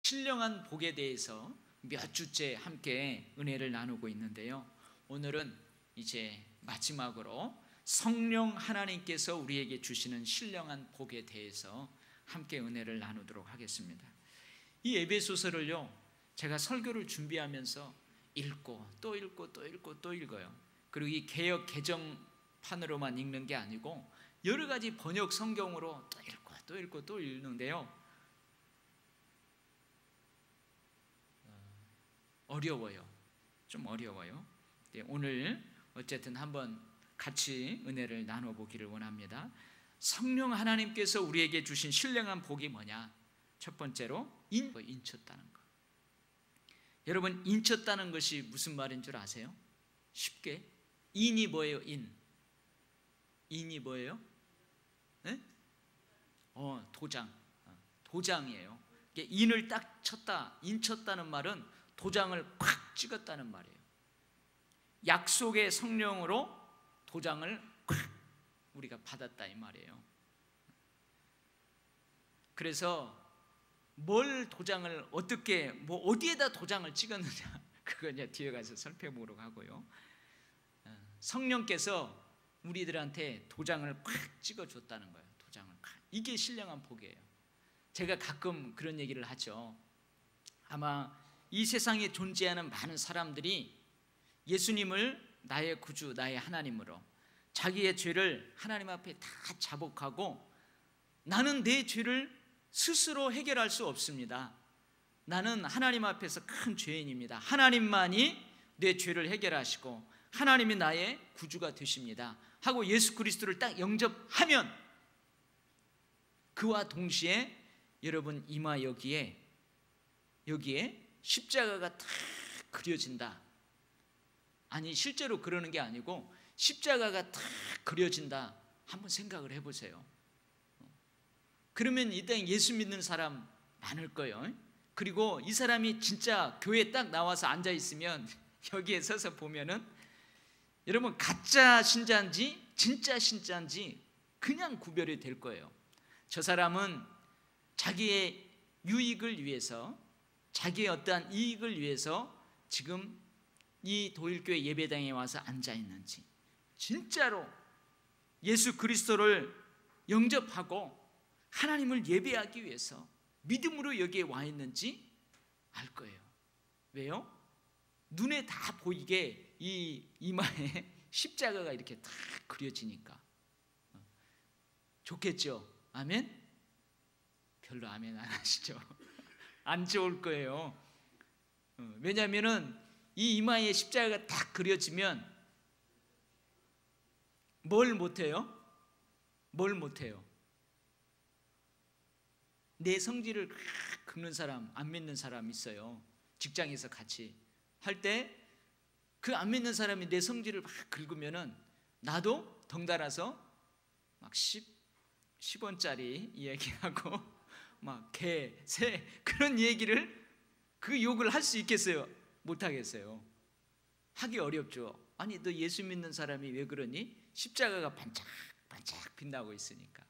신령한 복에 대해서 몇 주째 함께 은혜를 나누고 있는데요, 오늘은 이제 마지막으로 성령 하나님께서 우리에게 주시는 신령한 복에 대해서 함께 은혜를 나누도록 하겠습니다. 이 에베소서를요, 제가 설교를 준비하면서 읽고 또 읽고 또 읽고 또 읽어요. 그리고 이 개역 개정판으로만 읽는 게 아니고 여러 가지 번역 성경으로 또 읽고 또 읽고 또 읽는데요, 어려워요. 좀 어려워요. 오늘 어쨌든 한번 같이 은혜를 나눠보기를 원합니다. 성령 하나님께서 우리에게 주신 신령한 복이 뭐냐? 첫 번째로 인쳤다는 것. 여러분, 인쳤다는 것이 무슨 말인 줄 아세요? 쉽게 인이 뭐예요? 인이 뭐예요? 네? 도장. 도장이에요. 인을 딱 쳤다, 인쳤다는 말은 도장을 콱 찍었다는 말이에요. 약속의 성령으로 도장을 콱 우리가 받았다 이 말이에요. 그래서 뭘 도장을 어떻게 어디에다 도장을 찍었느냐, 그건 이제 뒤에 가서 살펴보도록 하고요. 성령께서 우리들한테 도장을 콱 찍어줬다는 거예요. 도장을 콱. 이게 신령한 복이에요. 제가 가끔 그런 얘기를 하죠. 아마 이 세상에 존재하는 많은 사람들이 예수님을 나의 구주, 나의 하나님으로 자기의 죄를 하나님 앞에 다 자복하고, 나는 내 죄를 스스로 해결할 수 없습니다. 나는 하나님 앞에서 큰 죄인입니다. 하나님만이 내 죄를 해결하시고 하나님이 나의 구주가 되십니다 하고 예수 그리스도를 딱 영접하면, 그와 동시에 여러분 이마 여기에 십자가가 딱 그려진다. 아니, 실제로 그러는 게 아니고 십자가가 딱 그려진다. 한번 생각을 해보세요. 그러면 이 땅에 예수 믿는 사람 많을 거예요. 그리고 이 사람이 진짜 교회에 딱 나와서 앉아 있으면 여기에 서서 보면은 여러분, 가짜 신자인지 진짜 신자인지 그냥 구별이 될 거예요. 저 사람은 자기의 유익을 위해서, 자기의 어떠한 이익을 위해서 지금 이 도일교회 예배당에 와서 앉아 있는지, 진짜로 예수 그리스도를 영접하고 하나님을 예배하기 위해서 믿음으로 여기에 와 있는지 알 거예요. 왜요? 눈에 다 보이게 이 이마에 십자가가 이렇게 다 그려지니까. 좋겠죠? 아멘? 별로 아멘 안 하시죠? 안 좋을 거예요. 왜냐하면은 이 이마에 십자가가 딱 그려지면 뭘 못해요? 뭘 못해요? 내 성질을 긁는 사람, 안 믿는 사람 있어요. 직장에서 같이 할 때 그 안 믿는 사람이 내 성질을 막 긁으면은 나도 덩달아서 막 10원짜리 이야기하고 막 개, 새 그런 얘기를, 그 욕을 할 수 있겠어요? 못 하겠어요. 하기 어렵죠. 아니, 너 예수 믿는 사람이 왜 그러니? 십자가가 반짝반짝 빛나고 있으니까.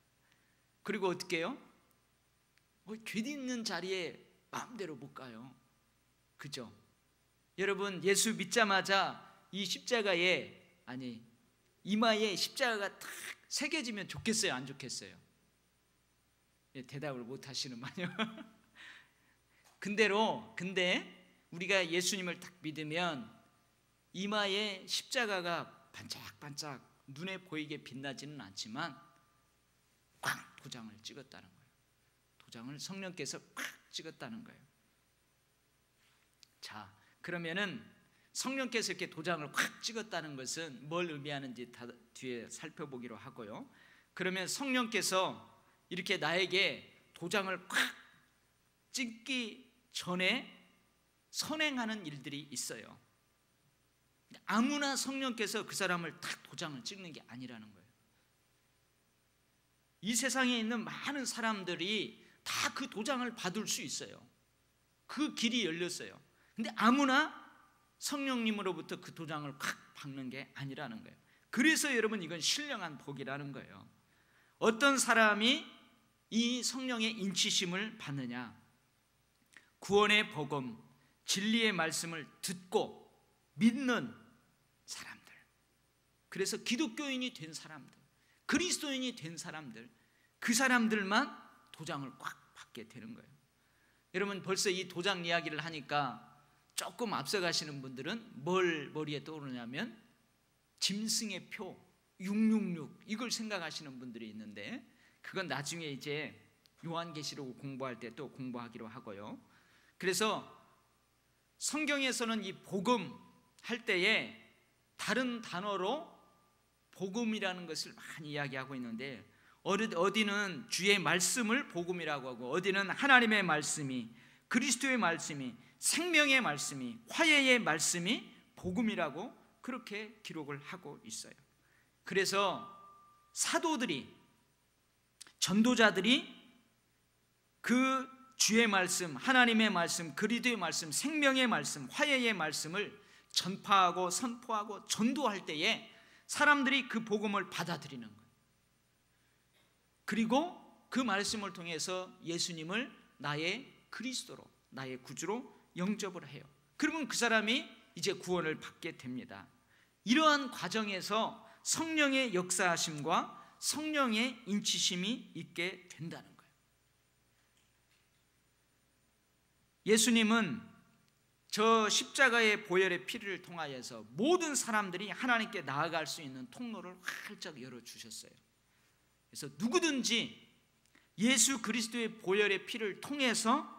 그리고 어떻게 해요? 죄 있는 자리에 마음대로 못 가요. 그죠? 여러분, 예수 믿자마자 이 십자가에, 아니 이마에 십자가가 탁 새겨지면 좋겠어요? 안 좋겠어요? 대답을 못 하시는만요. 근데 우리가 예수님을 딱 믿으면 이마에 십자가가 반짝반짝 눈에 보이게 빛나지는 않지만 꽝 도장을 찍었다는 거예요. 도장을 성령께서 꽉 찍었다는 거예요. 자, 그러면은 성령께서 이렇게 도장을 꽉 찍었다는 것은 뭘 의미하는지 다 뒤에 살펴보기로 하고요. 그러면 성령께서 이렇게 나에게 도장을 꽉 찍기 전에 선행하는 일들이 있어요. 아무나 성령께서 그 사람을 딱 도장을 찍는 게 아니라는 거예요. 이 세상에 있는 많은 사람들이 다 그 도장을 받을 수 있어요. 그 길이 열렸어요. 근데 아무나 성령님으로부터 그 도장을 콱 박는 게 아니라는 거예요. 그래서 여러분, 이건 신령한 복이라는 거예요. 어떤 사람이 이 성령의 인치심을 받느냐? 구원의 복음, 진리의 말씀을 듣고 믿는 사람들, 그래서 기독교인이 된 사람들, 그리스도인이 된 사람들, 그 사람들만 도장을 꽉 받게 되는 거예요. 여러분, 벌써 이 도장 이야기를 하니까 조금 앞서가시는 분들은 뭘 머리에 떠오르냐면 짐승의 표 666 이걸 생각하시는 분들이 있는데, 그건 나중에 이제 요한계시록 공부할 때 또 공부하기로 하고요. 그래서 성경에서는 이 복음 할 때에 다른 단어로 복음이라는 것을 많이 이야기하고 있는데, 어디는 주의 말씀을 복음이라고 하고, 어디는 하나님의 말씀이, 그리스도의 말씀이, 생명의 말씀이, 화해의 말씀이 복음이라고 그렇게 기록을 하고 있어요. 그래서 사도들이, 전도자들이 그 주의 말씀, 하나님의 말씀, 그리스도의 말씀, 생명의 말씀, 화해의 말씀을 전파하고 선포하고 전도할 때에 사람들이 그 복음을 받아들이는 거예요. 그리고 그 말씀을 통해서 예수님을 나의 그리스도로, 나의 구주로 영접을 해요. 그러면 그 사람이 이제 구원을 받게 됩니다. 이러한 과정에서 성령의 역사하심과 성령의 인치심이 있게 된다는 거예요. 예수님은 저 십자가의 보혈의 피를 통하여서 모든 사람들이 하나님께 나아갈 수 있는 통로를 활짝 열어주셨어요. 그래서 누구든지 예수 그리스도의 보혈의 피를 통해서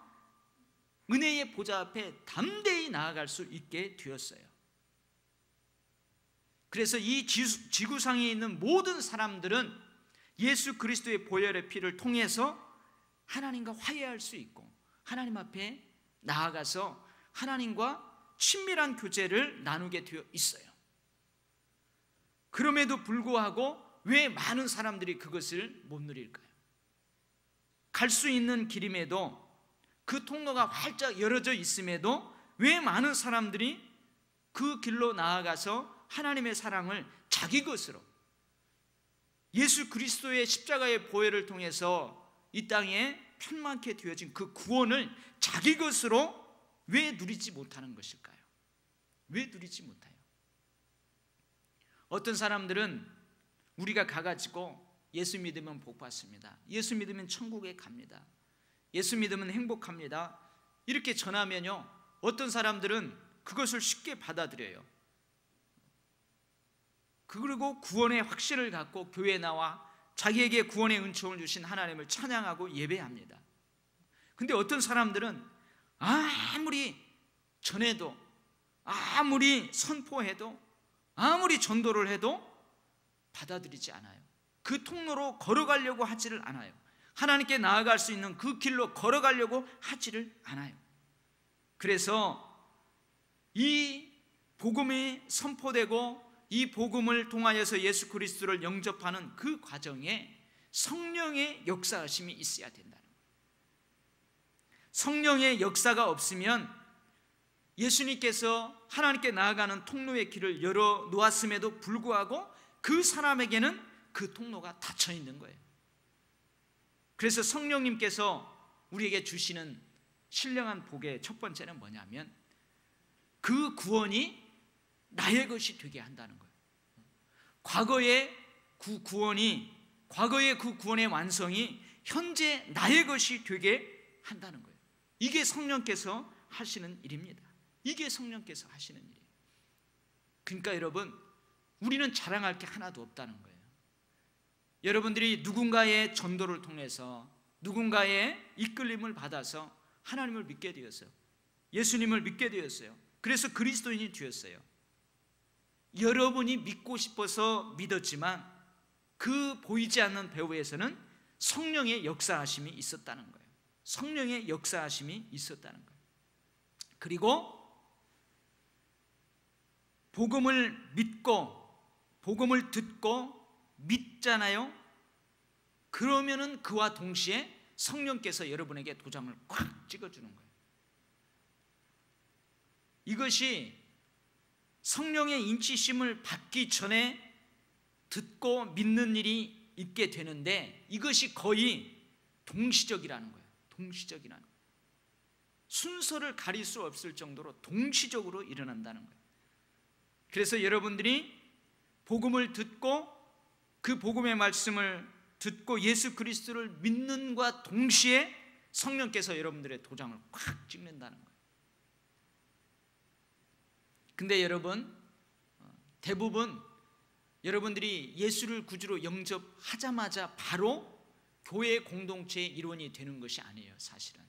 은혜의 보좌 앞에 담대히 나아갈 수 있게 되었어요. 그래서 이 지구상에 있는 모든 사람들은 예수 그리스도의 보혈의 피를 통해서 하나님과 화해할 수 있고, 하나님 앞에 나아가서 하나님과 친밀한 교제를 나누게 되어 있어요. 그럼에도 불구하고 왜 많은 사람들이 그것을 못 누릴까요? 갈 수 있는 길임에도, 그 통로가 활짝 열어져 있음에도 왜 많은 사람들이 그 길로 나아가서 하나님의 사랑을 자기 것으로, 예수 그리스도의 십자가의 보혈을 통해서 이 땅에 편만케 되어진 그 구원을 자기 것으로 왜 누리지 못하는 것일까요? 왜 누리지 못해요? 어떤 사람들은 우리가 가가지고 예수 믿으면 복 받습니다, 예수 믿으면 천국에 갑니다, 예수 믿으면 행복합니다, 이렇게 전하면요, 어떤 사람들은 그것을 쉽게 받아들여요. 그리고 구원의 확신을 갖고 교회에 나와 자기에게 구원의 은총을 주신 하나님을 찬양하고 예배합니다. 근데 어떤 사람들은 아무리 전해도, 아무리 선포해도, 아무리 전도를 해도 받아들이지 않아요. 그 통로로 걸어가려고 하지를 않아요. 하나님께 나아갈 수 있는 그 길로 걸어가려고 하지를 않아요. 그래서 이 복음이 선포되고 이 복음을 통하여서 예수 그리스도를 영접하는 그 과정에 성령의 역사하심이 있어야 된다는 거예요. 성령의 역사가 없으면 예수님께서 하나님께 나아가는 통로의 길을 열어 놓았음에도 불구하고 그 사람에게는 그 통로가 닫혀 있는 거예요. 그래서 성령님께서 우리에게 주시는 신령한 복의 첫 번째는 뭐냐면 그 구원이 나의 것이 되게 한다는 거예요. 과거의 그 구원의 완성이 현재 나의 것이 되게 한다는 거예요. 이게 성령께서 하시는 일입니다. 이게 성령께서 하시는 일이에요. 그러니까 여러분, 우리는 자랑할 게 하나도 없다는 거예요. 여러분들이 누군가의 전도를 통해서, 누군가의 이끌림을 받아서 하나님을 믿게 되었어요. 예수님을 믿게 되었어요. 그래서 그리스도인이 되었어요. 여러분이 믿고 싶어서 믿었지만 그 보이지 않는 배후에서는 성령의 역사하심이 있었다는 거예요. 성령의 역사하심이 있었다는 거예요. 그리고 복음을 믿고 복음을 듣고 믿잖아요. 그러면은 그와 동시에 성령께서 여러분에게 도장을 꽉 찍어주는 거예요. 이것이 성령의 인치심을 받기 전에 듣고 믿는 일이 있게 되는데, 이것이 거의 동시적이라는 거예요. 동시적이라는 거예요. 순서를 가릴 수 없을 정도로 동시적으로 일어난다는 거예요. 그래서 여러분들이 복음을 듣고 그 복음의 말씀을 듣고 예수 그리스도를 믿는과 동시에 성령께서 여러분들의 도장을 콱 찍는다는 거예요. 근데 여러분, 대부분 여러분들이 예수를 구주로 영접하자마자 바로 교회 공동체의 일원이 되는 것이 아니에요. 사실은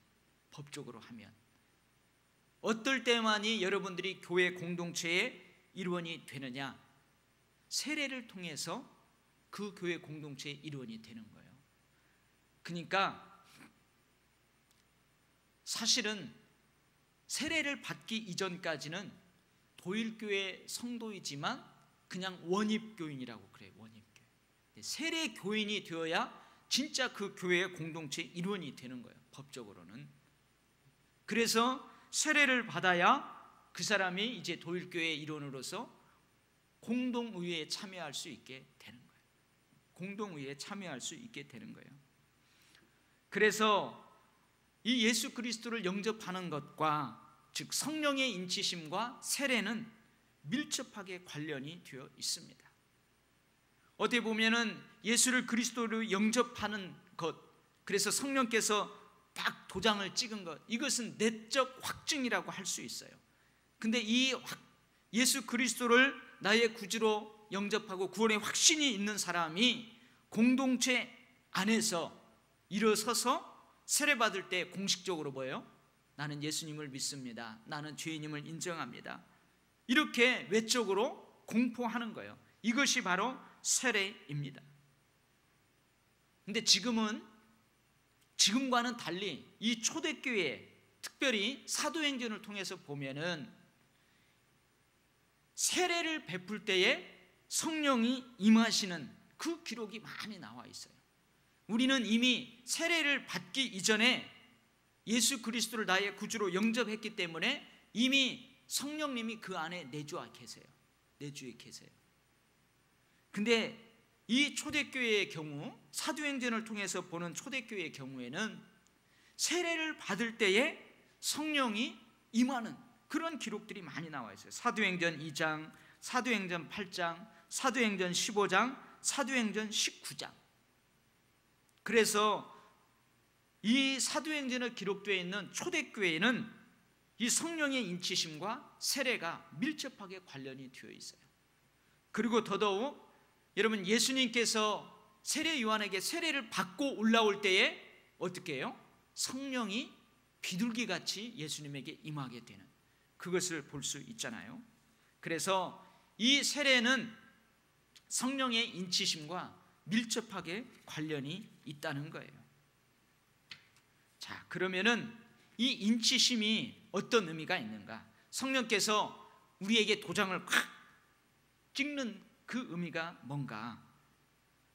법적으로 하면 어떨 때만이 여러분들이 교회 공동체의 일원이 되느냐? 세례를 통해서 그 교회 공동체의 일원이 되는 거예요. 그러니까 사실은 세례를 받기 이전까지는 도일교회 성도이지만 그냥 원입교인이라고 그래요. 원입교인. 세례 교인이 되어야 진짜 그 교회의 공동체의 일원이 되는 거예요. 법적으로는. 그래서 세례를 받아야 그 사람이 이제 도일교회의 일원으로서 공동의회에 참여할 수 있게 되는 거예요. 공동의회에 참여할 수 있게 되는 거예요. 그래서 이 예수 그리스도를 영접하는 것과 즉 성령의 인치심과 세례는 밀접하게 관련이 되어 있습니다. 어떻게 보면은 예수를 그리스도로 영접하는 것, 그래서 성령께서 딱 도장을 찍은 것, 이것은 내적 확증이라고 할 수 있어요. 근데 이 예수 그리스도를 나의 구주로 영접하고 구원의 확신이 있는 사람이 공동체 안에서 일어서서 세례받을 때 공식적으로 뭐예요? 나는 예수님을 믿습니다. 나는 죄인임을 인정합니다. 이렇게 외적으로 공포하는 거예요. 이것이 바로 세례입니다. 근데 지금과는 달리 이 초대교회, 특별히 사도행전을 통해서 보면은 세례를 베풀 때에 성령이 임하시는 그 기록이 많이 나와 있어요. 우리는 이미 세례를 받기 이전에 예수 그리스도를 나의 구주로 영접했기 때문에 이미 성령님이 그 안에 내주에 계세요. 내주에 계세요. 근데 이 초대교회의 경우, 사도행전을 통해서 보는 초대교회의 경우에는 세례를 받을 때에 성령이 임하는 그런 기록들이 많이 나와 있어요. 사도행전 2장, 사도행전 8장, 사도행전 15장, 사도행전 19장. 그래서 이 사도행전에 기록되어 있는 초대교회에는 이 성령의 인치심과 세례가 밀접하게 관련이 되어 있어요. 그리고 더더욱 여러분, 예수님께서 세례 요한에게 세례를 받고 올라올 때에 어떻게 해요? 성령이 비둘기같이 예수님에게 임하게 되는 그것을 볼 수 있잖아요. 그래서 이 세례는 성령의 인치심과 밀접하게 관련이 있다는 거예요. 자, 그러면은 이 인치심이 어떤 의미가 있는가? 성령께서 우리에게 도장을 콱 찍는 그 의미가 뭔가?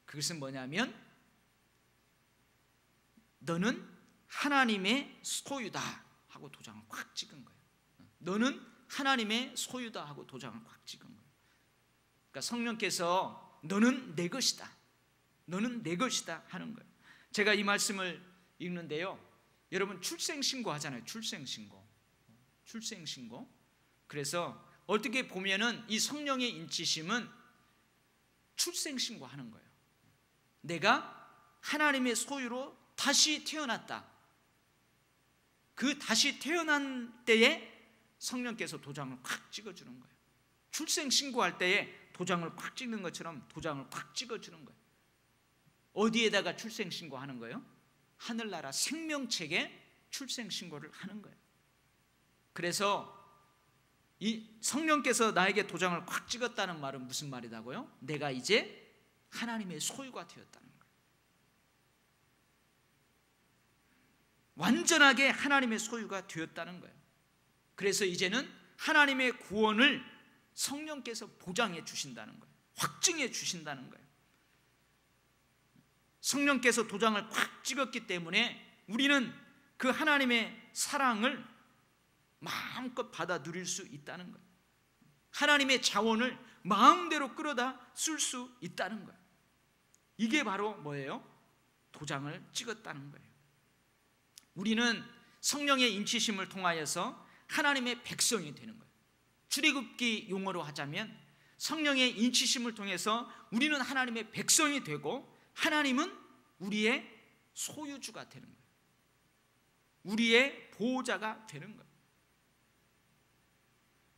그것은 뭐냐면 너는 하나님의 소유다 하고 도장을 콱 찍은 거예요. 너는 하나님의 소유다 하고 도장을 콱 찍은 거예요. 그러니까 성령께서 너는 내 것이다, 너는 내 것이다 하는 거예요. 제가 이 말씀을 읽는데요, 여러분 출생신고 하잖아요. 출생신고. 그래서 어떻게 보면은 이 성령의 인치심은 출생신고 하는 거예요. 내가 하나님의 소유로 다시 태어났다. 그 다시 태어난 때에 성령께서 도장을 콱 찍어주는 거예요. 출생신고할 때에 도장을 콱 찍는 것처럼 도장을 콱 찍어주는 거예요. 어디에다가 출생신고하는 거예요? 하늘나라 생명책에 출생신고를 하는 거예요. 그래서 이 성령께서 나에게 도장을 콱 찍었다는 말은 무슨 말이라고요? 내가 이제 하나님의 소유가 되었다는 거예요. 완전하게 하나님의 소유가 되었다는 거예요. 그래서 이제는 하나님의 구원을 성령께서 보장해 주신다는 거예요. 확증해 주신다는 거예요. 성령께서 도장을 콱 찍었기 때문에 우리는 그 하나님의 사랑을 마음껏 받아 누릴 수 있다는 거예요. 하나님의 자원을 마음대로 끌어다 쓸 수 있다는 거예요. 이게 바로 뭐예요? 도장을 찍었다는 거예요. 우리는 성령의 인치심을 통하여서 하나님의 백성이 되는 거예요. 출애굽기 용어로 하자면 성령의 인치심을 통해서 우리는 하나님의 백성이 되고 하나님은 우리의 소유주가 되는 거예요. 우리의 보호자가 되는 거예요.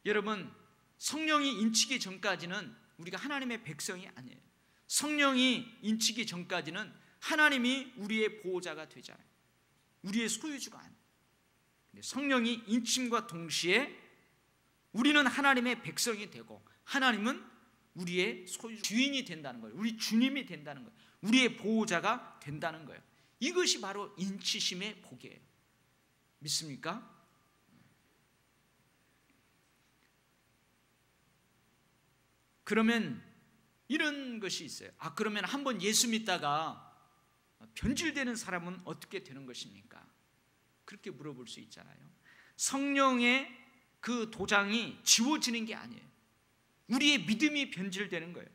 여러분, 성령이 인치기 전까지는 우리가 하나님의 백성이 아니에요. 성령이 인치기 전까지는 하나님이 우리의 보호자가 되잖아요. 우리의 소유주가 아니에요. 근데 성령이 인침과 동시에 우리는 하나님의 백성이 되고 하나님은 우리의 소유주, 주인이 된다는 거예요. 우리 주님이 된다는 거예요. 우리의 보호자가 된다는 거예요. 이것이 바로 인치심의 복이에요. 믿습니까? 그러면 이런 것이 있어요. 그러면 한번 예수 믿다가 변질되는 사람은 어떻게 되는 것입니까? 그렇게 물어볼 수 있잖아요. 성령의 그 도장이 지워지는 게 아니에요. 우리의 믿음이 변질되는 거예요.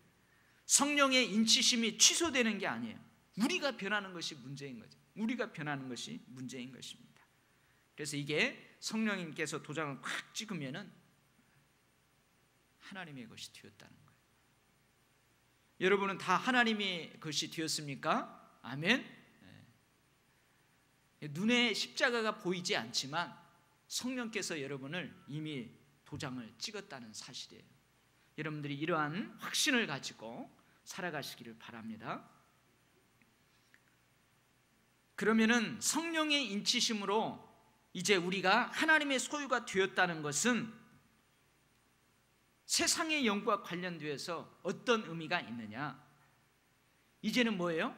성령의 인치심이 취소되는 게 아니에요. 우리가 변하는 것이 문제인 거죠. 우리가 변하는 것이 문제인 것입니다. 그래서 이게 성령님께서 도장을 꽉 찍으면은 하나님의 것이 되었다는 거예요. 여러분은 다 하나님의 것이 되었습니까? 아멘. 눈에 십자가가 보이지 않지만 성령께서 여러분을 이미 도장을 찍었다는 사실이에요. 여러분들이 이러한 확신을 가지고 살아가시기를 바랍니다. 그러면은 성령의 인치심으로 이제 우리가 하나님의 소유가 되었다는 것은 세상의 영과 관련되어서 어떤 의미가 있느냐? 이제는 뭐예요?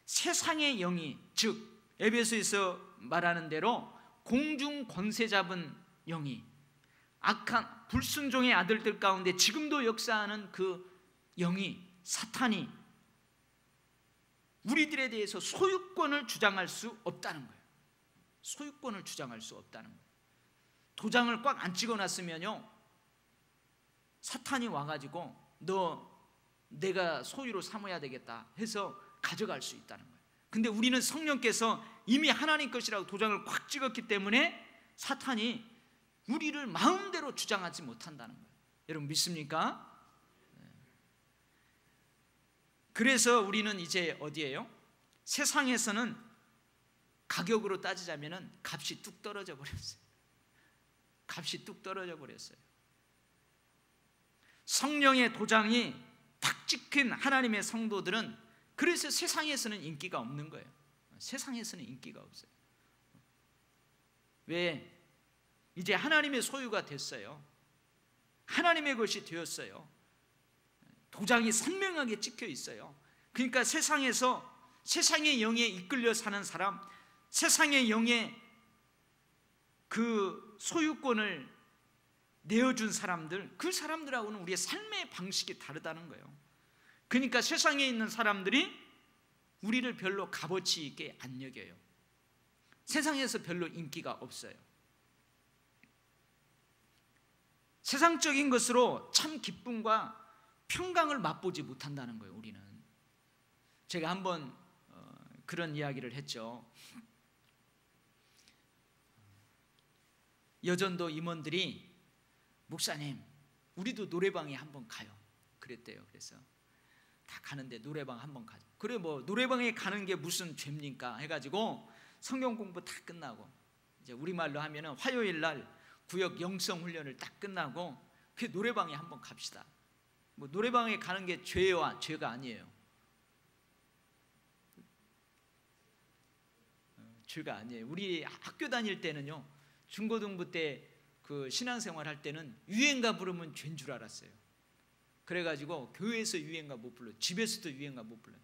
세상의 영이, 즉 에베소에서 말하는 대로 공중 권세 잡은 영이, 악한 불순종의 아들들 가운데 지금도 역사하는 그 영이, 사탄이 우리들에 대해서 소유권을 주장할 수 없다는 거예요. 소유권을 주장할 수 없다는 거예요. 도장을 꽉 안 찍어놨으면요, 사탄이 와가지고 내가 소유로 삼아야 되겠다 해서 가져갈 수 있다는 거예요. 근데 우리는 성령께서 이미 하나님 것이라고 도장을 꽉 찍었기 때문에 사탄이 우리를 마음대로 주장하지 못한다는 거예요. 여러분 믿습니까? 그래서 우리는 이제 어디예요? 세상에서는 가격으로 따지자면 값이 뚝 떨어져 버렸어요. 값이 뚝 떨어져 버렸어요. 성령의 도장이 탁 찍힌 하나님의 성도들은 그래서 세상에서는 인기가 없는 거예요. 세상에서는 인기가 없어요. 왜? 이제 하나님의 소유가 됐어요. 하나님의 것이 되었어요. 도장이 선명하게 찍혀 있어요. 그러니까 세상에서 세상의 영에 이끌려 사는 사람, 세상의 영에 그 소유권을 내어준 사람들, 그 사람들하고는 우리의 삶의 방식이 다르다는 거예요. 그러니까 세상에 있는 사람들이 우리를 별로 값어치 있게 안 여겨요. 세상에서 별로 인기가 없어요. 세상적인 것으로 참 기쁨과 평강을 맛보지 못한다는 거예요. 우리는. 제가 한번 그런 이야기를 했죠. 여전도 임원들이 목사님, 우리도 노래방에 한번 가요. 그랬대요. 그래서 다 가는데 노래방 한번 가죠. 그래 뭐 노래방에 가는 게 무슨 죄입니까? 해가지고 성경 공부 다 끝나고 이제 우리말로 하면은 화요일 날 구역 영성 훈련을 딱 끝나고 그 노래방에 한번 갑시다. 뭐 노래방에 가는 게 죄가 아니에요. 죄가 아니에요. 우리 학교 다닐 때는요, 중고등부 때 그 신앙생활 할 때는 유행가 부르면 죄인 줄 알았어요. 그래가지고 교회에서 유행가 못 불러, 집에서도 유행가 못 불러.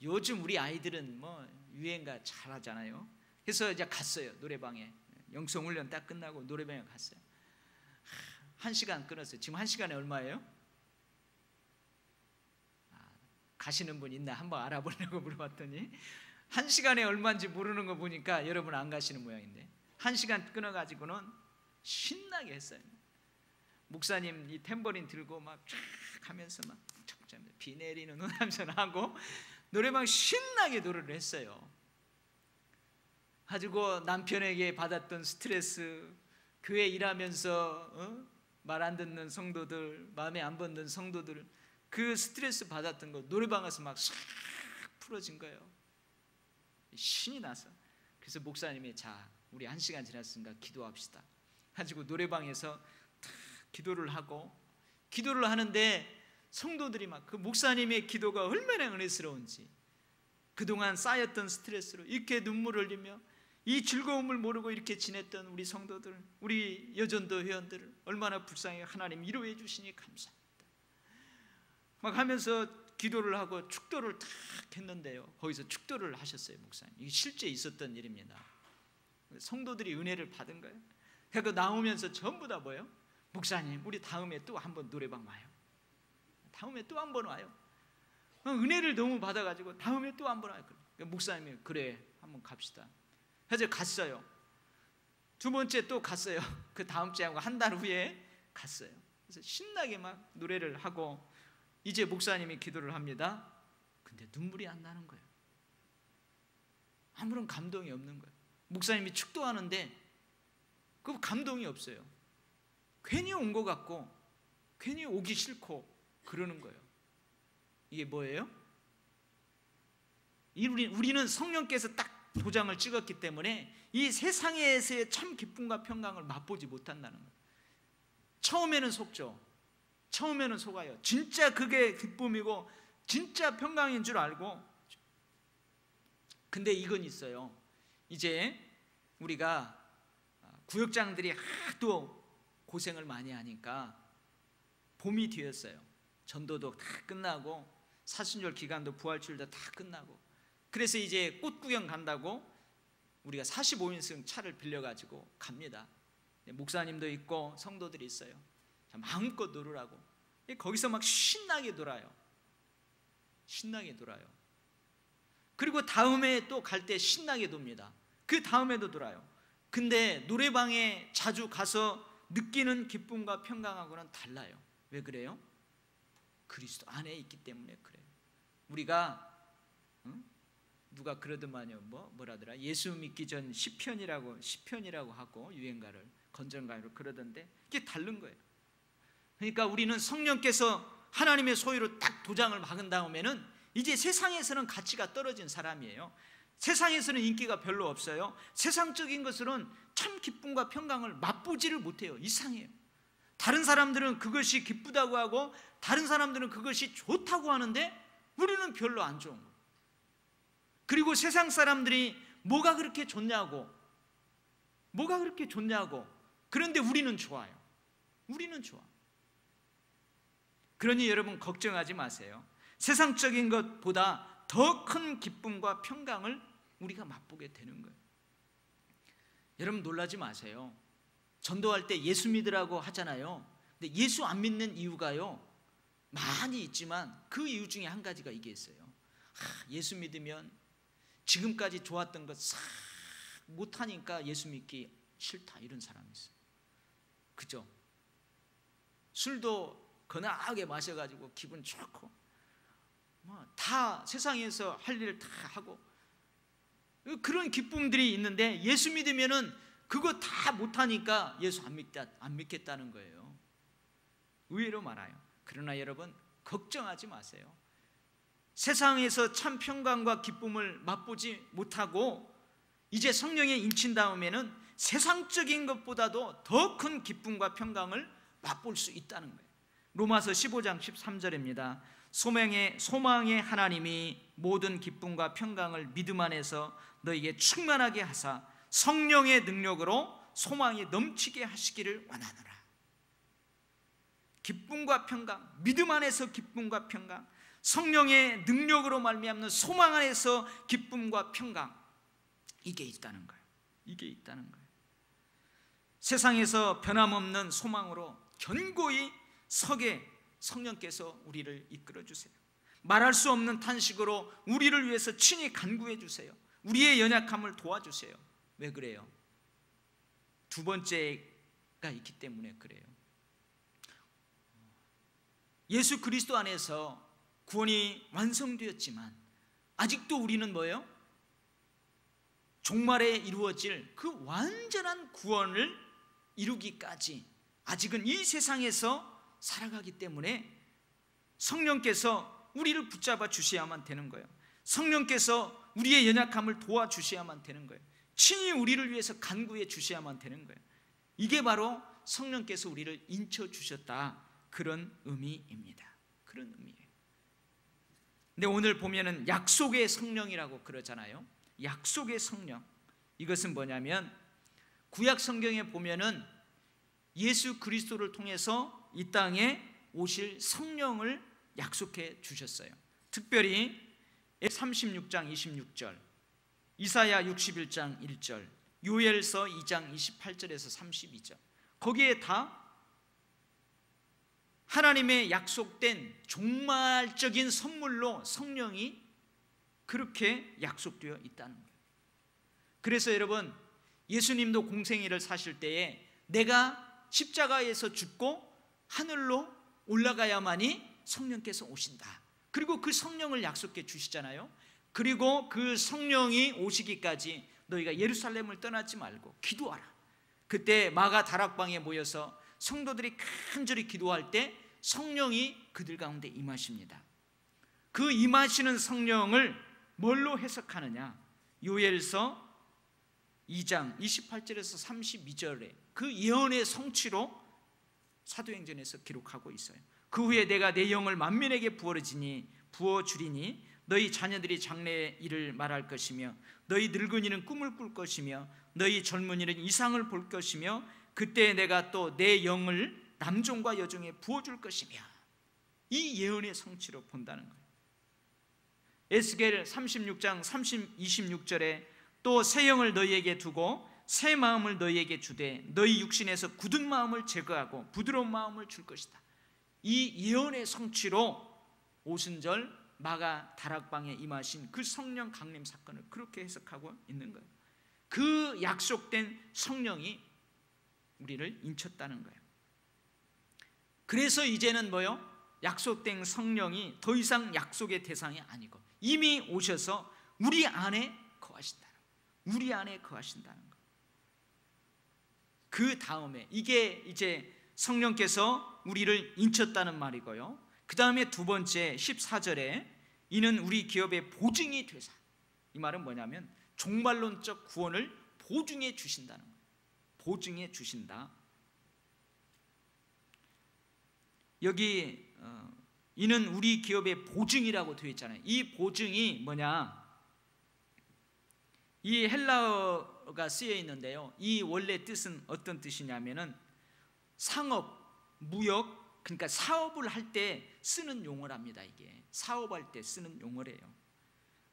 요즘 우리 아이들은 뭐 유행가 잘하잖아요. 그래서 이제 갔어요. 노래방에 영성훈련 딱 끝나고 노래방에 갔어요. 1시간 끊었어요. 지금 1시간에 얼마예요? 가시는 분 있나 한번 알아보려고 물어봤더니 1시간에 얼마인지 모르는 거 보니까 여러분 안 가시는 모양인데 1시간 끊어가지고는 신나게 했어요. 목사님 이 탬버린 들고 막 쫙 하면서 막 비 내리는 눈 하면서 하고 노래방 신나게 노래를 했어요. 가지고 남편에게 받았던 스트레스, 교회 일하면서 말 안 듣는 성도들, 마음에 안 붙는 성도들, 그 스트레스 받았던 거 노래방에서 막 싹 풀어진 거예요. 신이 나서. 그래서 목사님이 자, 우리 1시간 지났으니까 기도합시다 가지고 노래방에서 탁 기도를 하는데 성도들이 막 그 목사님의 기도가 얼마나 은혜스러운지, 그동안 쌓였던 스트레스로 이렇게 눈물을 흘리며 이 즐거움을 모르고 이렇게 지냈던 우리 성도들, 우리 여전도 회원들을 얼마나 불쌍히 하나님 위로해 주시니 감사합니다 막 하면서 기도를 하고 축도를 탁 했는데요, 거기서 축도를 하셨어요 목사님. 이게 실제 있었던 일입니다. 성도들이 은혜를 받은 거예요. 그리고 나오면서 전부 다 뭐예요? 목사님, 우리 다음에 또 한번 노래방 와요. 다음에 또 한번 와요. 은혜를 너무 받아가지고 다음에 또 한번 와요. 목사님이 그래 한번 갑시다. 그래서 갔어요. 두 번째 또 갔어요. 그 다음 주에 하고 한 달 후에 갔어요. 그래서 신나게 막 노래를 하고 이제 목사님이 기도를 합니다. 근데 눈물이 안 나는 거예요. 아무런 감동이 없는 거예요. 목사님이 축도하는데 그 감동이 없어요. 괜히 온 것 같고 괜히 오기 싫고 그러는 거예요. 이게 뭐예요? 우리는 성령께서 딱 도장을 찍었기 때문에 이 세상에서의 참 기쁨과 평강을 맛보지 못한다는 거예요. 처음에는 속죠. 처음에는 속아요. 진짜 그게 기쁨이고 진짜 평강인 줄 알고. 근데 이건 있어요. 이제 우리가 구역장들이 하도 고생을 많이 하니까 봄이 되었어요. 전도도 다 끝나고 사순절 기간도 부활주일도 다 끝나고, 그래서 이제 꽃 구경 간다고 우리가 45인승 차를 빌려가지고 갑니다. 목사님도 있고 성도들이 있어요. 마음껏 놀으라고. 거기서 막 신나게 놀아요. 신나게 놀아요. 그리고 다음에 또 갈 때 신나게 놉니다. 그 다음에도 놀아요. 근데 노래방에 자주 가서 느끼는 기쁨과 평강하고는 달라요. 왜 그래요? 그리스도 안에 있기 때문에 그래요. 우리가 누가 그러더만요. 뭐라더라? 예수 믿기 전 시편이라고 하고 유행가를 건전가로 그러던데 이게 다른 거예요. 그러니까 우리는 성령께서 하나님의 소유로 딱 도장을 박은 다음에는 이제 세상에서는 가치가 떨어진 사람이에요. 세상에서는 인기가 별로 없어요. 세상적인 것으로는 참 기쁨과 평강을 맛보지를 못해요. 이상해요. 다른 사람들은 그것이 기쁘다고 하고 다른 사람들은 그것이 좋다고 하는데 우리는 별로 안 좋은 거예요. 그리고 세상 사람들이 뭐가 그렇게 좋냐고, 그런데 우리는 좋아요. 우리는 좋아. 그러니 여러분 걱정하지 마세요. 세상적인 것보다 더 큰 기쁨과 평강을 우리가 맛보게 되는 거예요. 여러분 놀라지 마세요. 전도할 때 예수 믿으라고 하잖아요. 근데 예수 안 믿는 이유가요 많이 있지만 그 이유 중에 한 가지가 이게 있어요. 예수 믿으면 지금까지 좋았던 것 싹 못하니까 예수 믿기 싫다, 이런 사람이 있어요. 그죠? 술도 거나하게 마셔가지고 기분 좋고 다 세상에서 할 일을 다 하고 그런 기쁨들이 있는데 예수 믿으면은 그거 다 못하니까 예수 안 믿겠다는 거예요. 의외로 많아요. 그러나 여러분 걱정하지 마세요. 세상에서 참 평강과 기쁨을 맛보지 못하고 이제 성령에 인친 다음에는 세상적인 것보다도 더 큰 기쁨과 평강을 맛볼 수 있다는 거예요. 로마서 15장 13절입니다. 소망의 하나님이 모든 기쁨과 평강을 믿음 안에서 너에게 충만하게 하사 성령의 능력으로 소망이 넘치게 하시기를 원하노라. 기쁨과 평강, 믿음 안에서 기쁨과 평강, 성령의 능력으로 말미암는 소망 안에서 기쁨과 평강, 이게 있다는 거예요. 이게 있다는 거예요. 세상에서 변함없는 소망으로 견고히 서게 성령께서 우리를 이끌어 주세요. 말할 수 없는 탄식으로 우리를 위해서 친히 간구해 주세요. 우리의 연약함을 도와주세요. 왜 그래요? 두 번째가 있기 때문에 그래요. 예수 그리스도 안에서 구원이 완성되었지만 아직도 우리는 뭐예요? 종말에 이루어질 그 완전한 구원을 이루기까지 아직은 이 세상에서 살아가기 때문에 성령께서 우리를 붙잡아 주셔야만 되는 거예요. 성령께서 우리의 연약함을 도와주셔야만 되는 거예요. 친히 우리를 위해서 간구해 주셔야만 되는 거예요. 이게 바로 성령께서 우리를 인쳐 주셨다, 그런 의미입니다. 그런 의미예요. 근데 오늘 보면은 약속의 성령이라고 그러잖아요. 약속의 성령, 이것은 뭐냐면 구약 성경에 보면은 예수 그리스도를 통해서 이 땅에 오실 성령을 약속해 주셨어요. 특별히 36장 26절, 이사야 61장 1절, 요엘서 2장 28절에서 32절, 거기에 다 하나님의 약속된 종말적인 선물로 성령이 그렇게 약속되어 있다는 거예요. 그래서 여러분, 예수님도 공생애를 사실 때에 내가 십자가에서 죽고 하늘로 올라가야만이 성령께서 오신다, 그리고 그 성령을 약속해 주시잖아요. 그리고 그 성령이 오시기까지 너희가 예루살렘을 떠나지 말고 기도하라. 그때 마가 다락방에 모여서 성도들이 간절히 기도할 때 성령이 그들 가운데 임하십니다. 그 임하시는 성령을 뭘로 해석하느냐? 요엘서 2장 28절에서 32절에 그 예언의 성취로 사도행전에서 기록하고 있어요. 그 후에 내가 내 영을 만민에게 부어주리니 너희 자녀들이 장래의 일을 말할 것이며 너희 늙은이는 꿈을 꿀 것이며 너희 젊은이는 이상을 볼 것이며 그때 내가 또 내 영을 남종과 여종에 부어줄 것이며, 이 예언의 성취로 본다는 거예요. 에스겔 36장 26절에 또 새 영을 너희에게 두고 새 마음을 너희에게 주되 너희 육신에서 굳은 마음을 제거하고 부드러운 마음을 줄 것이다. 이 예언의 성취로 오순절 마가 다락방에 임하신 그 성령 강림 사건을 그렇게 해석하고 있는 거예요. 그 약속된 성령이 우리를 인쳤다는 거예요. 그래서 이제는 뭐요? 약속된 성령이 더 이상 약속의 대상이 아니고 이미 오셔서 우리 안에 거하신다는 거예요. 우리 안에 거하신다는 거예요. 그 다음에 이게 이제 성령께서 우리를 인쳤다는 말이고요. 그 다음에 두 번째 14절에 이는 우리 기업의 보증이 되사, 이 말은 뭐냐면 종말론적 구원을 보증해 주신다는 거예요. 보증해 주신다. 여기 이는 우리 기업의 보증이라고 되어 있잖아요. 이 보증이 뭐냐? 이 헬라어가 쓰여 있는데요, 이 원래 뜻은 어떤 뜻이냐면은 상업, 무역, 그러니까 사업을 할 때 쓰는 용어랍니다. 이게 사업할 때 쓰는 용어래요.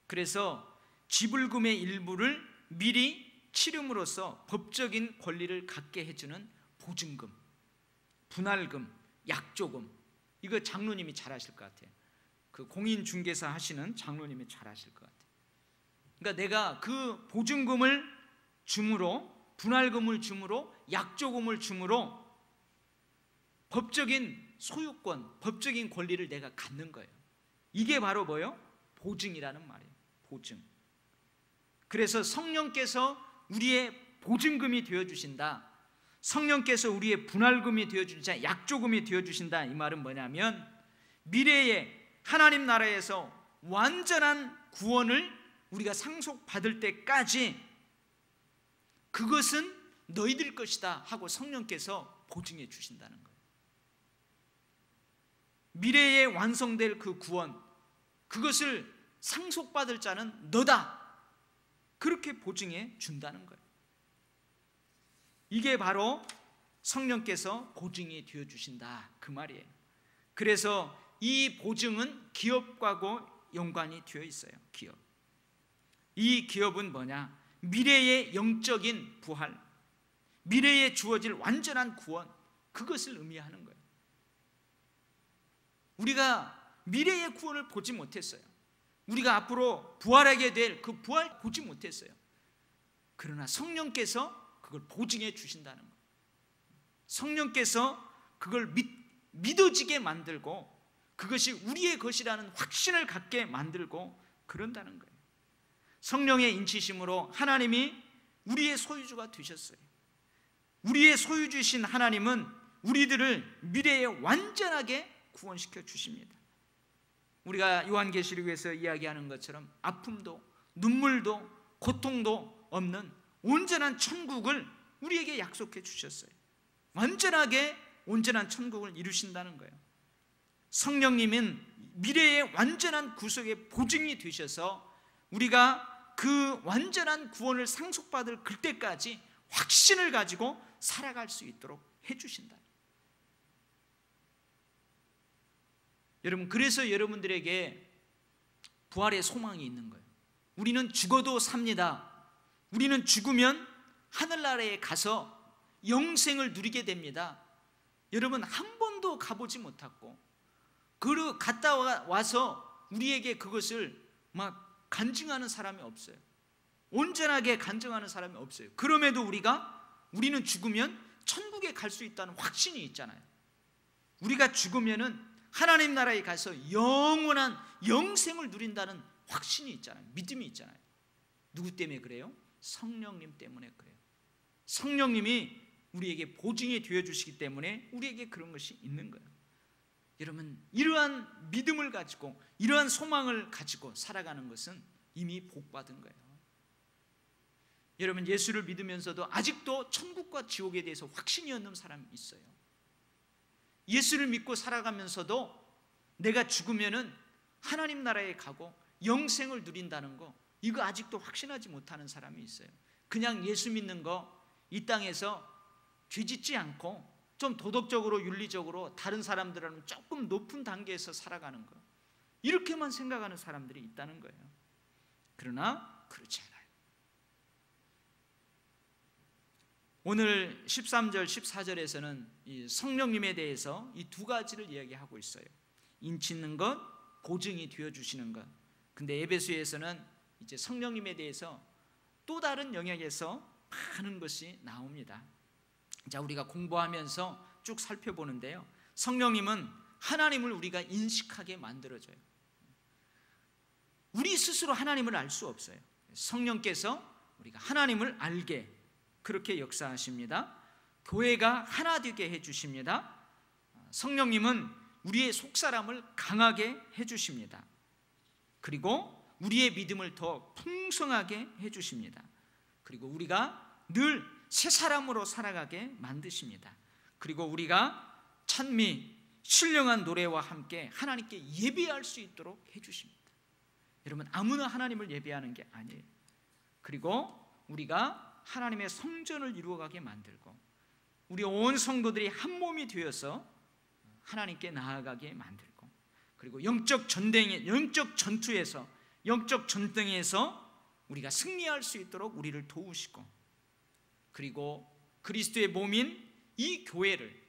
그래서 지불금의 일부를 미리 치름으로써 법적인 권리를 갖게 해주는 보증금, 분할금, 약조금, 이거 장로님이 잘 아실 것 같아요. 그 공인중개사 하시는 장로님이 잘 아실 것 같아요. 그러니까 내가 그 보증금을 줌으로, 분할금을 줌으로, 약조금을 줌으로 법적인 소유권, 법적인 권리를 내가 갖는 거예요. 이게 바로 뭐예요? 보증이라는 말이에요. 보증. 그래서 성령께서 우리의 보증금이 되어주신다, 성령께서 우리의 분할금이 되어주신다, 약조금이 되어주신다, 이 말은 뭐냐면 미래에 하나님 나라에서 완전한 구원을 우리가 상속받을 때까지 그것은 너희들 것이다 하고 성령께서 보증해 주신다는 거예요. 미래에 완성될 그 구원, 그것을 상속받을 자는 너다, 그렇게 보증해 준다는 거예요. 이게 바로 성령께서 보증이 되어 주신다, 그 말이에요. 그래서 이 보증은 기업과도 연관이 되어 있어요. 기업. 이 기업은 뭐냐? 미래의 영적인 부활, 미래에 주어질 완전한 구원, 그것을 의미하는 거예요. 우리가 미래의 구원을 보지 못했어요. 우리가 앞으로 부활하게 될 그 부활 보지 못했어요. 그러나 성령께서 그걸 보증해 주신다는 거예요. 성령께서 그걸 믿어지게 만들고 그것이 우리의 것이라는 확신을 갖게 만들고 그런다는 거예요. 성령의 인치심으로 하나님이 우리의 소유주가 되셨어요. 우리의 소유주신 하나님은 우리들을 미래에 완전하게 구원시켜 주십니다. 우리가 요한계시록에서 이야기하는 것처럼 아픔도 눈물도 고통도 없는 온전한 천국을 우리에게 약속해 주셨어요. 완전하게 온전한 천국을 이루신다는 거예요. 성령님은 미래의 완전한 구속의 보증이 되셔서 우리가 그 완전한 구원을 상속받을 그때까지 확신을 가지고 살아갈 수 있도록 해주신다. 여러분, 그래서 여러분들에게 부활의 소망이 있는 거예요. 우리는 죽어도 삽니다. 우리는 죽으면 하늘나라에 가서 영생을 누리게 됩니다. 여러분, 한 번도 가보지 못했고 갔다 와서 우리에게 그것을 막 간증하는 사람이 없어요. 온전하게 간증하는 사람이 없어요. 그럼에도 우리는 죽으면 천국에 갈 수 있다는 확신이 있잖아요. 우리가 죽으면은 하나님 나라에 가서 영원한 영생을 누린다는 확신이 있잖아요. 믿음이 있잖아요. 누구 때문에 그래요? 성령님 때문에 그래요. 성령님이 우리에게 보증이 되어주시기 때문에 우리에게 그런 것이 있는 거예요. 여러분, 이러한 믿음을 가지고 이러한 소망을 가지고 살아가는 것은 이미 복받은 거예요. 여러분, 예수를 믿으면서도 아직도 천국과 지옥에 대해서 확신이 없는 사람이 있어요. 예수를 믿고 살아가면서도 내가 죽으면은 하나님 나라에 가고 영생을 누린다는 거, 이거 아직도 확신하지 못하는 사람이 있어요. 그냥 예수 믿는 거 이 땅에서 죄짓지 않고 좀 도덕적으로 윤리적으로 다른 사람들은 조금 높은 단계에서 살아가는 거, 이렇게만 생각하는 사람들이 있다는 거예요. 그러나 그렇지 않아요. 오늘 13절 14절에서는 이 성령님에 대해서 이 두 가지를 이야기하고 있어요. 인치는 것, 보증이 되어주시는 것. 근데 에베소에서는 이제 성령님에 대해서 또 다른 영역에서 많은 것이 나옵니다. 자, 우리가 공부하면서 쭉 살펴보는데요, 성령님은 하나님을 우리가 인식하게 만들어줘요. 우리 스스로 하나님을 알 수 없어요. 성령께서 우리가 하나님을 알게 그렇게 역사하십니다. 교회가 하나 되게 해주십니다. 성령님은 우리의 속사람을 강하게 해주십니다. 그리고 우리의 믿음을 더 풍성하게 해주십니다. 그리고 우리가 늘 새 사람으로 살아가게 만드십니다. 그리고 우리가 찬미, 신령한 노래와 함께 하나님께 예배할 수 있도록 해주십니다. 여러분, 아무나 하나님을 예배하는 게 아니에요. 그리고 우리가 하나님의 성전을 이루어가게 만들고 우리 온 성도들이 한 몸이 되어서 하나님께 나아가게 만들고, 그리고 영적 전투에서 영적 전쟁에서 우리가 승리할 수 있도록 우리를 도우시고, 그리고 그리스도의 몸인 이 교회를,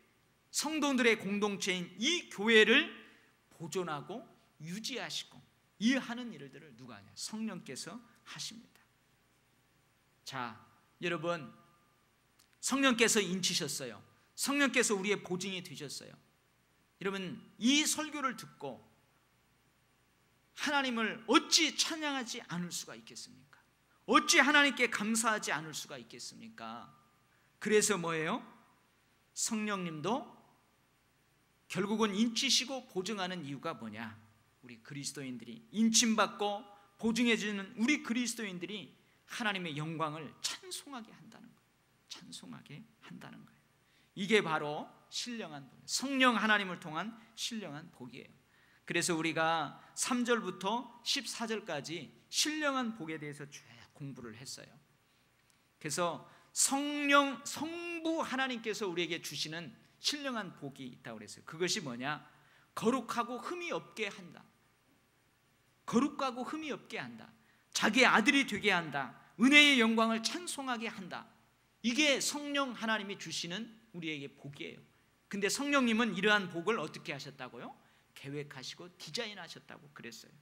성도들의 공동체인 이 교회를 보존하고 유지하시고 이 하는 일들을 누가 하냐? 성령께서 하십니다. 자, 여러분, 성령께서 인치셨어요. 성령께서 우리의 보증이 되셨어요. 여러분, 이 설교를 듣고 하나님을 어찌 찬양하지 않을 수가 있겠습니까? 어찌 하나님께 감사하지 않을 수가 있겠습니까? 그래서 뭐예요? 성령님도 결국은 인치시고 보증하는 이유가 뭐냐? 우리 그리스도인들이 인침받고 보증해주는 우리 그리스도인들이 하나님의 영광을 찬송하게 한다는 거예요. 찬송하게 한다는 거예요. 이게 바로 신령한 복, 성령 하나님을 통한 신령한 복이에요. 그래서 우리가 3절부터 14절까지 신령한 복에 대해서 쭉 공부를 했어요. 그래서 성부 하나님께서 우리에게 주시는 신령한 복이 있다고 그랬어요. 그것이 뭐냐? 거룩하고 흠이 없게 한다. 거룩하고 흠이 없게 한다. 자기의 아들이 되게 한다. 은혜의 영광을 찬송하게 한다. 이게 성령 하나님이 주시는 우리에게 복이에요. 근데 성령님은 이러한 복을 어떻게 하셨다고요? 계획하시고 디자인하셨다고 그랬어요.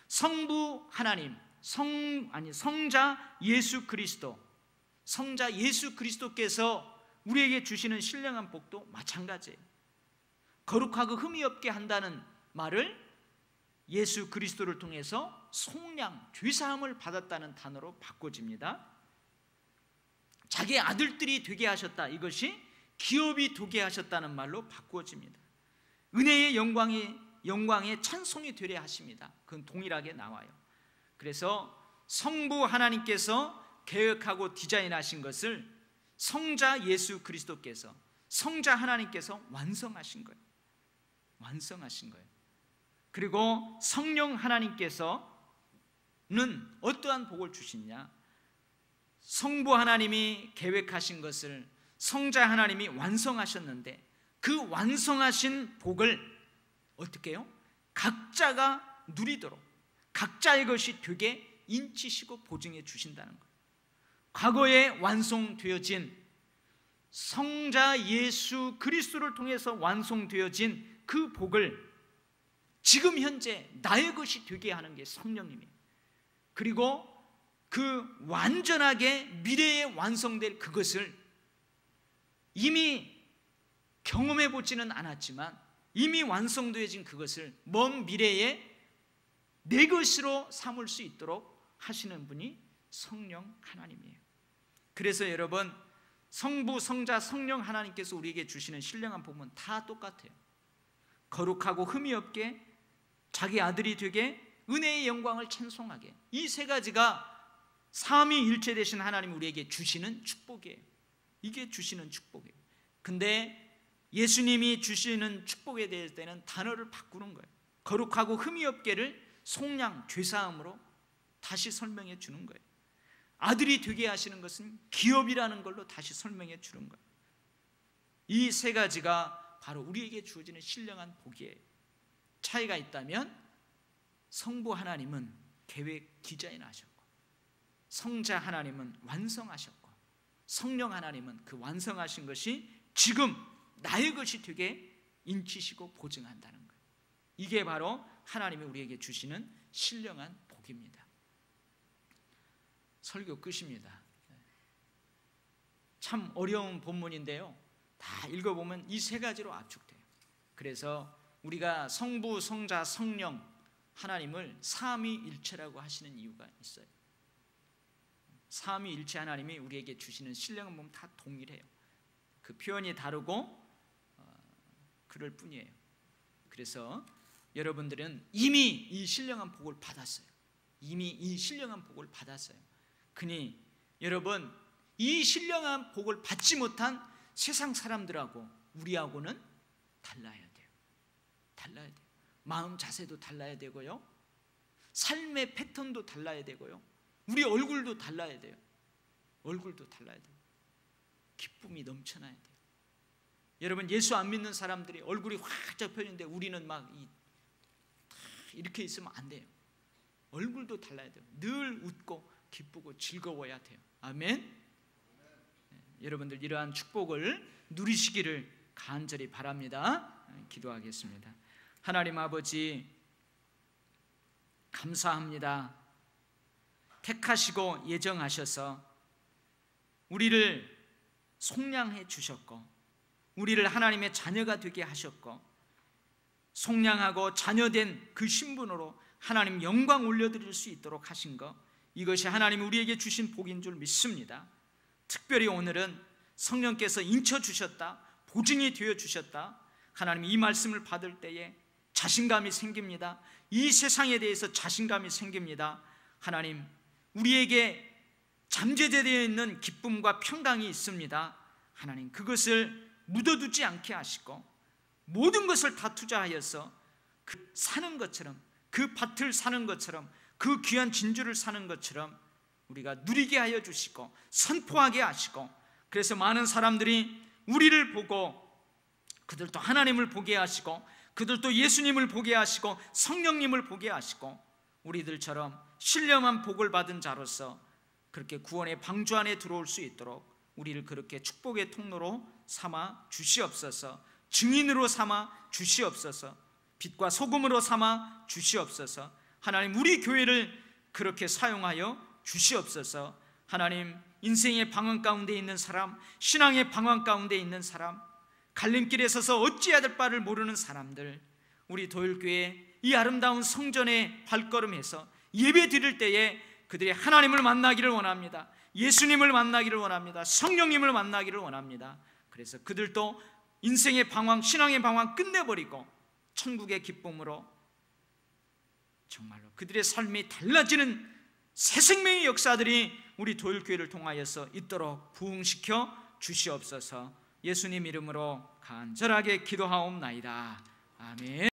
성부 하나님, 성자 예수 그리스도, 성자 예수 그리스도께서 우리에게 주시는 신령한 복도 마찬가지예요. 거룩하고 흠이 없게 한다는 말을 예수 그리스도를 통해서 속량, 죄사함을 받았다는 단어로 바꿔집니다. 자기 아들들이 되게 하셨다, 이것이 기업이 되게 하셨다는 말로 바꾸어집니다. 은혜의 영광에 찬송이 되려 하십니다. 그건 동일하게 나와요. 그래서 성부 하나님께서 계획하고 디자인하신 것을 성자 예수 그리스도께서, 성자 하나님께서 완성하신 거예요. 완성하신 거예요. 그리고 성령 하나님께서는 어떠한 복을 주시냐? 성부 하나님이 계획하신 것을 성자 하나님이 완성하셨는데, 그 완성하신 복을 어떻게 해요? 각자가 누리도록 각자의 것이 되게 인치시고 보증해 주신다는 거예요. 과거에 완성되어진 성자 예수 그리스도를 통해서 완성되어진 그 복을 지금 현재 나의 것이 되게 하는 게 성령님이에요. 그리고 그 완전하게 미래에 완성될 그것을 이미 경험해 보지는 않았지만 이미 완성되어진 그것을 먼 미래에 내 것으로 삼을 수 있도록 하시는 분이 성령 하나님이에요. 그래서 여러분, 성부, 성자, 성령 하나님께서 우리에게 주시는 신령한 복은 다 똑같아요. 거룩하고 흠이 없게, 자기 아들이 되게, 은혜의 영광을 찬송하게, 이 세 가지가 삼위일체 되신 하나님이 우리에게 주시는 축복이에요. 이게 주시는 축복이에요. 근데 예수님이 주시는 축복에 대할 때는 단어를 바꾸는 거예요. 거룩하고 흠이 없게를 속량, 죄사함으로 다시 설명해 주는 거예요. 아들이 되게 하시는 것은 기업이라는 걸로 다시 설명해 주는 거예요. 이 세 가지가 바로 우리에게 주어지는 신령한 복이에요. 차이가 있다면 성부 하나님은 계획 디자인하셨고, 성자 하나님은 완성하셨고, 성령 하나님은 그 완성하신 것이 지금 나의 것이 되게 인치시고 보증한다는 거예요. 이게 바로 하나님이 우리에게 주시는 신령한 복입니다. 설교 끝입니다. 참 어려운 본문인데요, 다 읽어보면 이 세 가지로 압축돼요. 그래서 우리가 성부, 성자, 성령 하나님을 삼위일체라고 하시는 이유가 있어요. 삼위일체 하나님이 우리에게 주시는 신령한 복은 다 동일해요. 그 표현이 다르고 그럴 뿐이에요. 그래서 여러분들은 이미 이 신령한 복을 받았어요. 이미 이 신령한 복을 받았어요. 그니 여러분, 이 신령한 복을 받지 못한 세상 사람들하고 우리하고는 달라야 돼요. 달라야 돼요. 마음 자세도 달라야 되고요, 삶의 패턴도 달라야 되고요, 우리 얼굴도 달라야 돼요. 얼굴도 달라야 돼요. 기쁨이 넘쳐나야 돼요. 여러분, 예수 안 믿는 사람들이 얼굴이 활짝 펴지는데 우리는 막 이렇게 있으면 안 돼요. 얼굴도 달라야 돼요. 늘 웃고 기쁘고 즐거워야 돼요. 아멘. 네, 여러분들 이러한 축복을 누리시기를 간절히 바랍니다. 기도하겠습니다. 하나님 아버지, 감사합니다. 택하시고 예정하셔서 우리를 속량해 주셨고, 우리를 하나님의 자녀가 되게 하셨고, 속량하고 자녀된 그 신분으로 하나님 영광 올려드릴 수 있도록 하신 것, 이것이 하나님이 우리에게 주신 복인 줄 믿습니다. 특별히 오늘은 성령께서 인쳐주셨다, 보증이 되어주셨다, 하나님 이 말씀을 받을 때에 자신감이 생깁니다. 이 세상에 대해서 자신감이 생깁니다. 하나님, 우리에게 잠재되어 있는 기쁨과 평강이 있습니다. 하나님, 그것을 묻어두지 않게 하시고 모든 것을 다 투자하여서 그 사는 것처럼, 그 밭을 사는 것처럼, 그 귀한 진주를 사는 것처럼 우리가 누리게 하여 주시고 선포하게 하시고, 그래서 많은 사람들이 우리를 보고 그들도 하나님을 보게 하시고, 그들도 예수님을 보게 하시고 성령님을 보게 하시고, 우리들처럼 신령한 복을 받은 자로서 그렇게 구원의 방주 안에 들어올 수 있도록 우리를 그렇게 축복의 통로로 삼아 주시옵소서. 증인으로 삼아 주시옵소서. 빛과 소금으로 삼아 주시옵소서. 하나님, 우리 교회를 그렇게 사용하여 주시옵소서. 하나님, 인생의 방황 가운데 있는 사람, 신앙의 방황 가운데 있는 사람, 갈림길에 서서 어찌해야 될 바를 모르는 사람들, 우리 도율교회 이 아름다운 성전에 발걸음해서 예배 드릴 때에 그들이 하나님을 만나기를 원합니다. 예수님을 만나기를 원합니다. 성령님을 만나기를 원합니다. 그래서 그들도 인생의 방황, 신앙의 방황 끝내버리고 천국의 기쁨으로 정말로 그들의 삶이 달라지는 새 생명의 역사들이 우리 도율교회를 통하여서 있도록 부흥시켜 주시옵소서. 예수님 이름으로 간절하게 기도하옵나이다. 아멘.